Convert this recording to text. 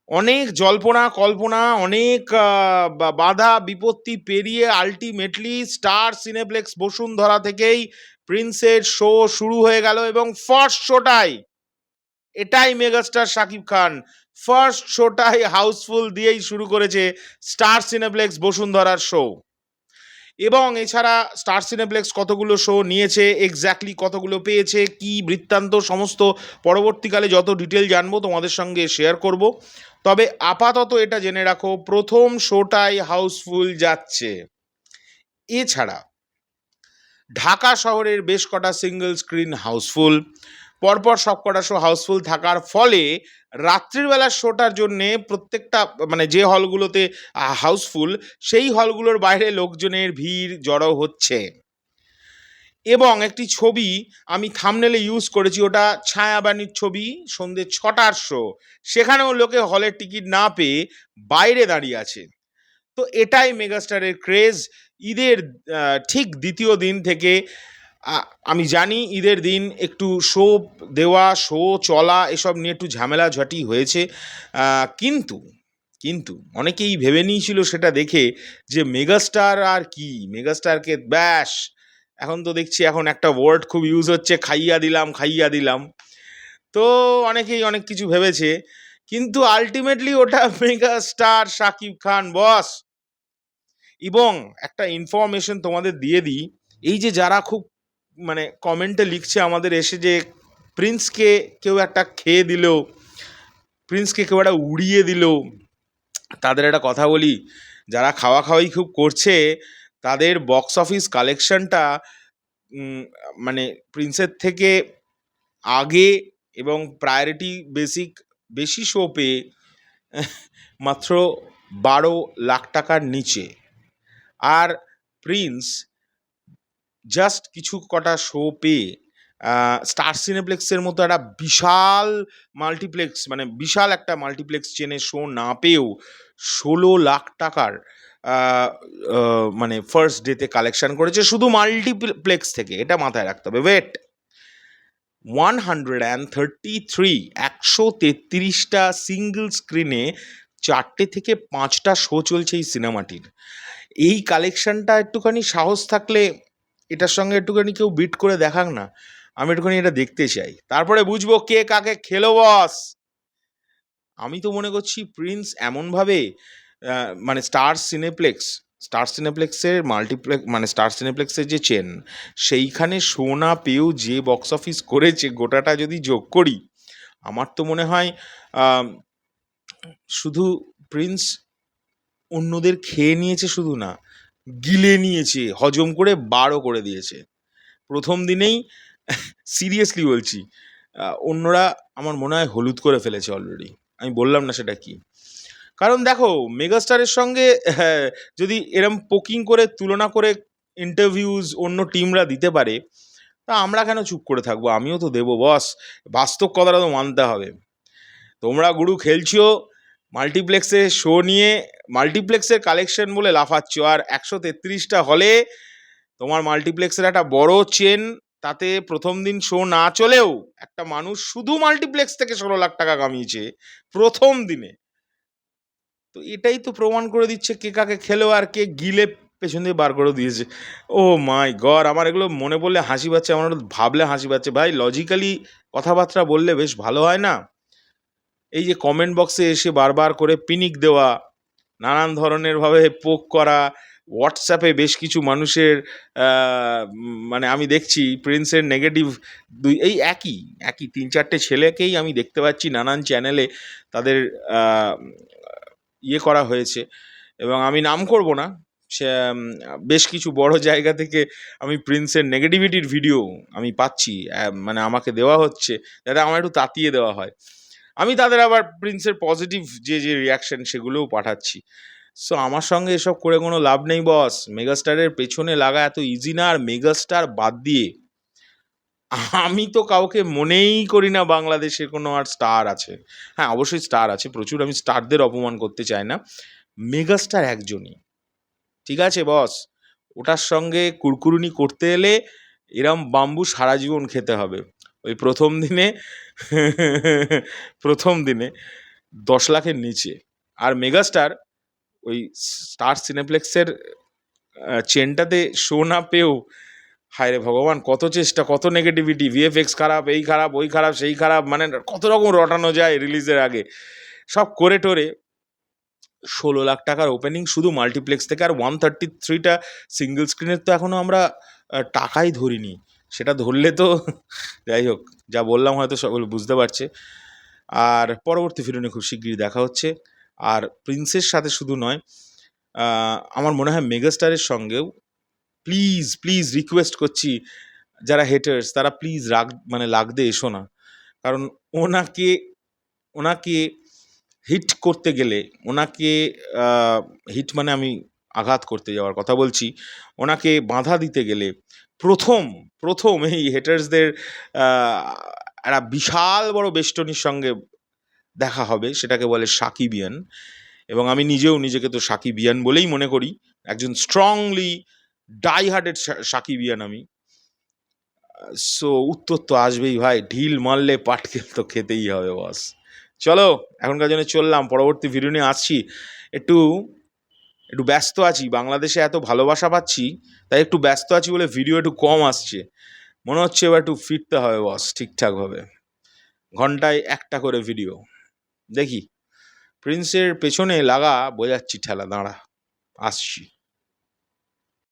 অনেক জল্পনা কল্পনা, অনেক বাধা বিপত্তি পেরিয়ে আলটিমেটলি স্টার সিনেপ্লেক্স বসুন্ধরা থেকেই প্রিন্সের শো শুরু হয়ে গেল, এবং ফার্স্ট শোটাই এটাই megastar Shakib Khan first শোটাই Housefull দিয়েই শুরু করেছে স্টার সিনেপ্লেক্স বসুন্ধরার শো। এবং এছাড়া স্টার সিনেপ্লেক্স কতগুলো শো নিয়েছে, এক্স্যাক্টলি কতগুলো পেয়েছে, কি বৃত্তান্ত, সমস্ত পরবর্তীকালে যত ডিটেল জানবো তোমাদের সঙ্গে শেয়ার করব। তবে আপাতত এটা জেনে রাখো, প্রথম শোটাই হাউসফুল যাচ্ছে। এছাড়া ঢাকা শহরের বেশ কটা সিঙ্গেল স্ক্রিন হাউসফুল, পরপর সব কটা শো হাউসফুল থাকার ফলে রাত্রির বেলার শোটার জন্যে প্রত্যেকটা মানে যে হলগুলোতে হাউসফুল সেই হলগুলোর বাইরে লোকজনের ভিড় জড়ো হচ্ছে। এবং একটি ছবি আমি থাম্বনেলে ইউজ করেছি, ওটা ছায়াবানীর ছবি, সন্ধ্যে 6টার শো, সেখানেও লোকে হলের টিকিট না পেয়ে বাইরে দাঁড়িয়ে আছে। তো এটাই মেগাস্টারের ক্রেজ। ঈদের ঠিক দ্বিতীয় দিন থেকে আমি জানি ঈদের দিন একটু শো দেওয়া, শো চলা এসব নিয়ে একটু ঝামেলাঝাটি হয়েছে, কিন্তু কিন্তু অনেকেই ভেবে নিয়েছিল সেটা দেখে যে মেগাস্টার আর কি, মেগাস্টারকে ব্যাস, এখন তো দেখছি এখন একটা ওয়ার্ড খুব ইউজ হচ্ছে, খাইয়া দিলাম খাইয়া দিলাম। তো অনেকেই অনেক কিছু ভেবেছে, কিন্তু আলটিমেটলি ওটা মেগাস্টার শাকিব খান বস। এবং একটা ইনফরমেশন তোমাদের দিয়ে দিই, এই যে যারা খুব মানে কমেন্টে লিখছে আমাদের এসে যে প্রিন্সকে কেউ একটা খেয়ে দিল, প্রিন্সকে কেউ একটা উড়িয়ে দিল, তাদের একটা কথা বলি, যারা খাওয়া খাওয়াই খুব করছে তাদের বক্স অফিস কালেকশনটা মানে প্রিন্সের থেকে আগে এবং প্রায়োরিটি বেশি শো পেয়ে মাত্র 12 লাখ টাকার নিচে। আর প্রিন্স জাস্ট কিছু কটা শো পেয়ে স্টার সিনেপ্লেক্সের মতো একটা বিশাল মাল্টিপ্লেক্স, মানে বিশাল একটা মাল্টিপ্লেক্স চেনের শো না পেয়েও 16 লাখ টাকার মানে ফার্স্ট ডেতে কালেকশন করেছে শুধু মাল্টিপ্লেক্স থেকে। এটা মাথায় রাখতে হবে। ওয়েট, 133টা সিঙ্গল স্ক্রিনে 4টে থেকে 5টা শো চলছে এই সিনেমাটির। এই কালেকশনটা একটুখানি সাহস থাকলে এটার সঙ্গে একটুখানি কেউ বিট করে দেখাক না, আমি একটুখানি এটা দেখতে চাই, তারপরে বুঝবো কে কাকে খেলো বস। আমি তো মনে করছি প্রিন্স এমনভাবে মানে স্টার সিনেপ্লেক্সের মাল্টিপ্লেক্স, মানে স্টার সিনেপ্লেক্সের যে চেন, সেইখানে শো না পেয়েও যে বক্স অফিস করেছে গোটাটা যদি যোগ করি, আমার তো মনে হয় শুধু প্রিন্স অন্যদের খেয়ে নিয়েছে শুধু না, গিলে নিয়েছে, হজম করে বারও করে দিয়েছে প্রথম দিনেই। সিরিয়াসলি বলছি, অন্যরা আমার মনে হয় হলুদ করে ফেলেছে অলরেডি। আমি বললাম না সেটা কি, কারণ দেখো মেগাস্টারের সঙ্গে যদি এরম পোকিং করে তুলনা করে ইন্টারভিউজ অন্য টিমরা দিতে পারে, তা আমরা কেন চুপ করে থাকবো? আমিও তো দেবো বস, বাস্তব কথাটা তো মানতে হবে। তোমরা গুরু খেলছো মাল্টিপ্লেক্সের শো নিয়ে, মাল্টিপ্লেক্সের কালেকশন বলে লাফাচ্ছ, আর 133টা হলে তোমার মাল্টিপ্লেক্সের একটা বড় চেন, তাতে প্রথম দিন শো না চলেও একটা মানুষ শুধু মাল্টিপ্লেক্স থেকে 16 লাখ টাকা কামিয়েছে প্রথম দিনে। তো এটাই তো প্রমাণ করে দিচ্ছে কে কাকে খেলো আর কে গিলে পেছন দিয়ে বার করে দিয়েছে। ও মাই গড, আমার এগুলো মনে পড়লে হাসি পাচ্ছে, আমার ভাবলে হাসি পাচ্ছে। ভাই লজিক্যালি কথাবার্তা বললে বেশ ভালো হয় না? এই যে কমেন্ট বক্সে এসে বারবার করে পিনিক দেওয়া, নানান ধরনের ভাবে পোক করা, হোয়াটসঅ্যাপে বেশ কিছু মানুষের মানে আমি দেখছি প্রিন্সের নেগেটিভ এই একই একই 3-4টে ছেলেকেই আমি দেখতে পাচ্ছি নানান চ্যানেলে তাদের ইয়ে করা হয়েছে, এবং আমি নাম করব না, সে বেশ কিছু বড় জায়গা থেকে আমি প্রিন্সের নেগেটিভিটির ভিডিও আমি পাচ্ছি, মানে আমাকে দেওয়া হচ্ছে যাতে আমার একটু তাতিয়ে দেওয়া হয়। আমি তাদের আবার প্রিন্সের পজিটিভ যে রিয়াকশন সেগুলোও পাঠাচ্ছি। সো আমার সঙ্গে এসব করে কোনো লাভ নেই বস, মেগাস্টারের পেছনে লাগা এত ইজি না। আর মেগাস্টার বাদ দিয়ে আমি তো কাউকে মনেই করি না বাংলাদেশে কোনো আর স্টার আছে। হ্যাঁ অবশ্যই স্টার আছে প্রচুর, আমি স্টারদের অপমান করতে চাই না, মেগাস্টার একজনই ঠিক আছে বস। ওটার সঙ্গে কুরকুরুনি করতে এলে এরম বাম্বু সারা জীবন খেতে হবে। ওই প্রথম দিনে 10 লাখের নিচে। আর মেগাস্টার ওই স্টার সিনেপ্লেক্সের চেনটাতে শো না পেয়েও, হায় রে ভগবান, কত চেষ্টা, কত নেগেটিভিটি, ভিএফএক্স খারাপ, এই খারাপ, ওই খারাপ, সেই খারাপ, মানে কত রকম রটানো যায় রিলিজের আগে, সব করে টোরে 16 লাখ টাকার ওপেনিং শুধু মাল্টিপ্লেক্স থেকে। আর 133টা সিঙ্গেল স্ক্রিনের তো এখনও আমরা টাকাই ধরিনি। সেটা ধরলে তো যাই হোক, যা বললাম হয়তো সকলে বুঝতে পারছে। আর পরবর্তী ভিডিও নিয়ে খুব শিগগিরই দেখা হচ্ছে। আর প্রিন্সের সাথে শুধু নয়, আমার মনে হয় মেগাস্টারের সঙ্গেও প্লিজ প্লিজ রিকোয়েস্ট করছি, যারা হেটার্স তারা প্লিজ লাগদে এসো না। কারণ ওনাকে ওনাকে হিট করতে গেলে, ওনাকে হিট মানে আমি আঘাত করতে যাওয়ার কথা বলছি, ওনাকে বাধা দিতে গেলে প্রথম প্রথম এই হেটার্সদের একটা বিশাল বড় বেষ্টনীর সঙ্গে দেখা হবে, সেটাকে বলে সাকিবিয়ান। এবং আমি নিজেও নিজেকে তো সাকিবিয়ান বলেই মনে করি, একজন স্ট্রংলি ডাই হার্টেড সাকিবিয়ান আমি। সো উত্তর তো আসবেই ভাই, ঢিল মারলে পাটকেল তো খেতেই হবে বস। চলো, এখনকার জন্য চললাম, পরবর্তী ভিডিও নিয়ে আসছি। একটু একটু ব্যস্ত আছি, বাংলাদেশে এত ভালোবাসা পাচ্ছি, তাই একটু ব্যস্ত আছি বলে ভিডিও একটু কম আসছে। মনে হচ্ছে এবার একটু ফিরতে হবে বস ঠিকঠাকভাবে, ঘন্টায় একটা করে ভিডিও। দেখি প্রিন্সের পেছনে লাগা বোঝাচ্ছি ঠেলা, দাঁড়া আসছি।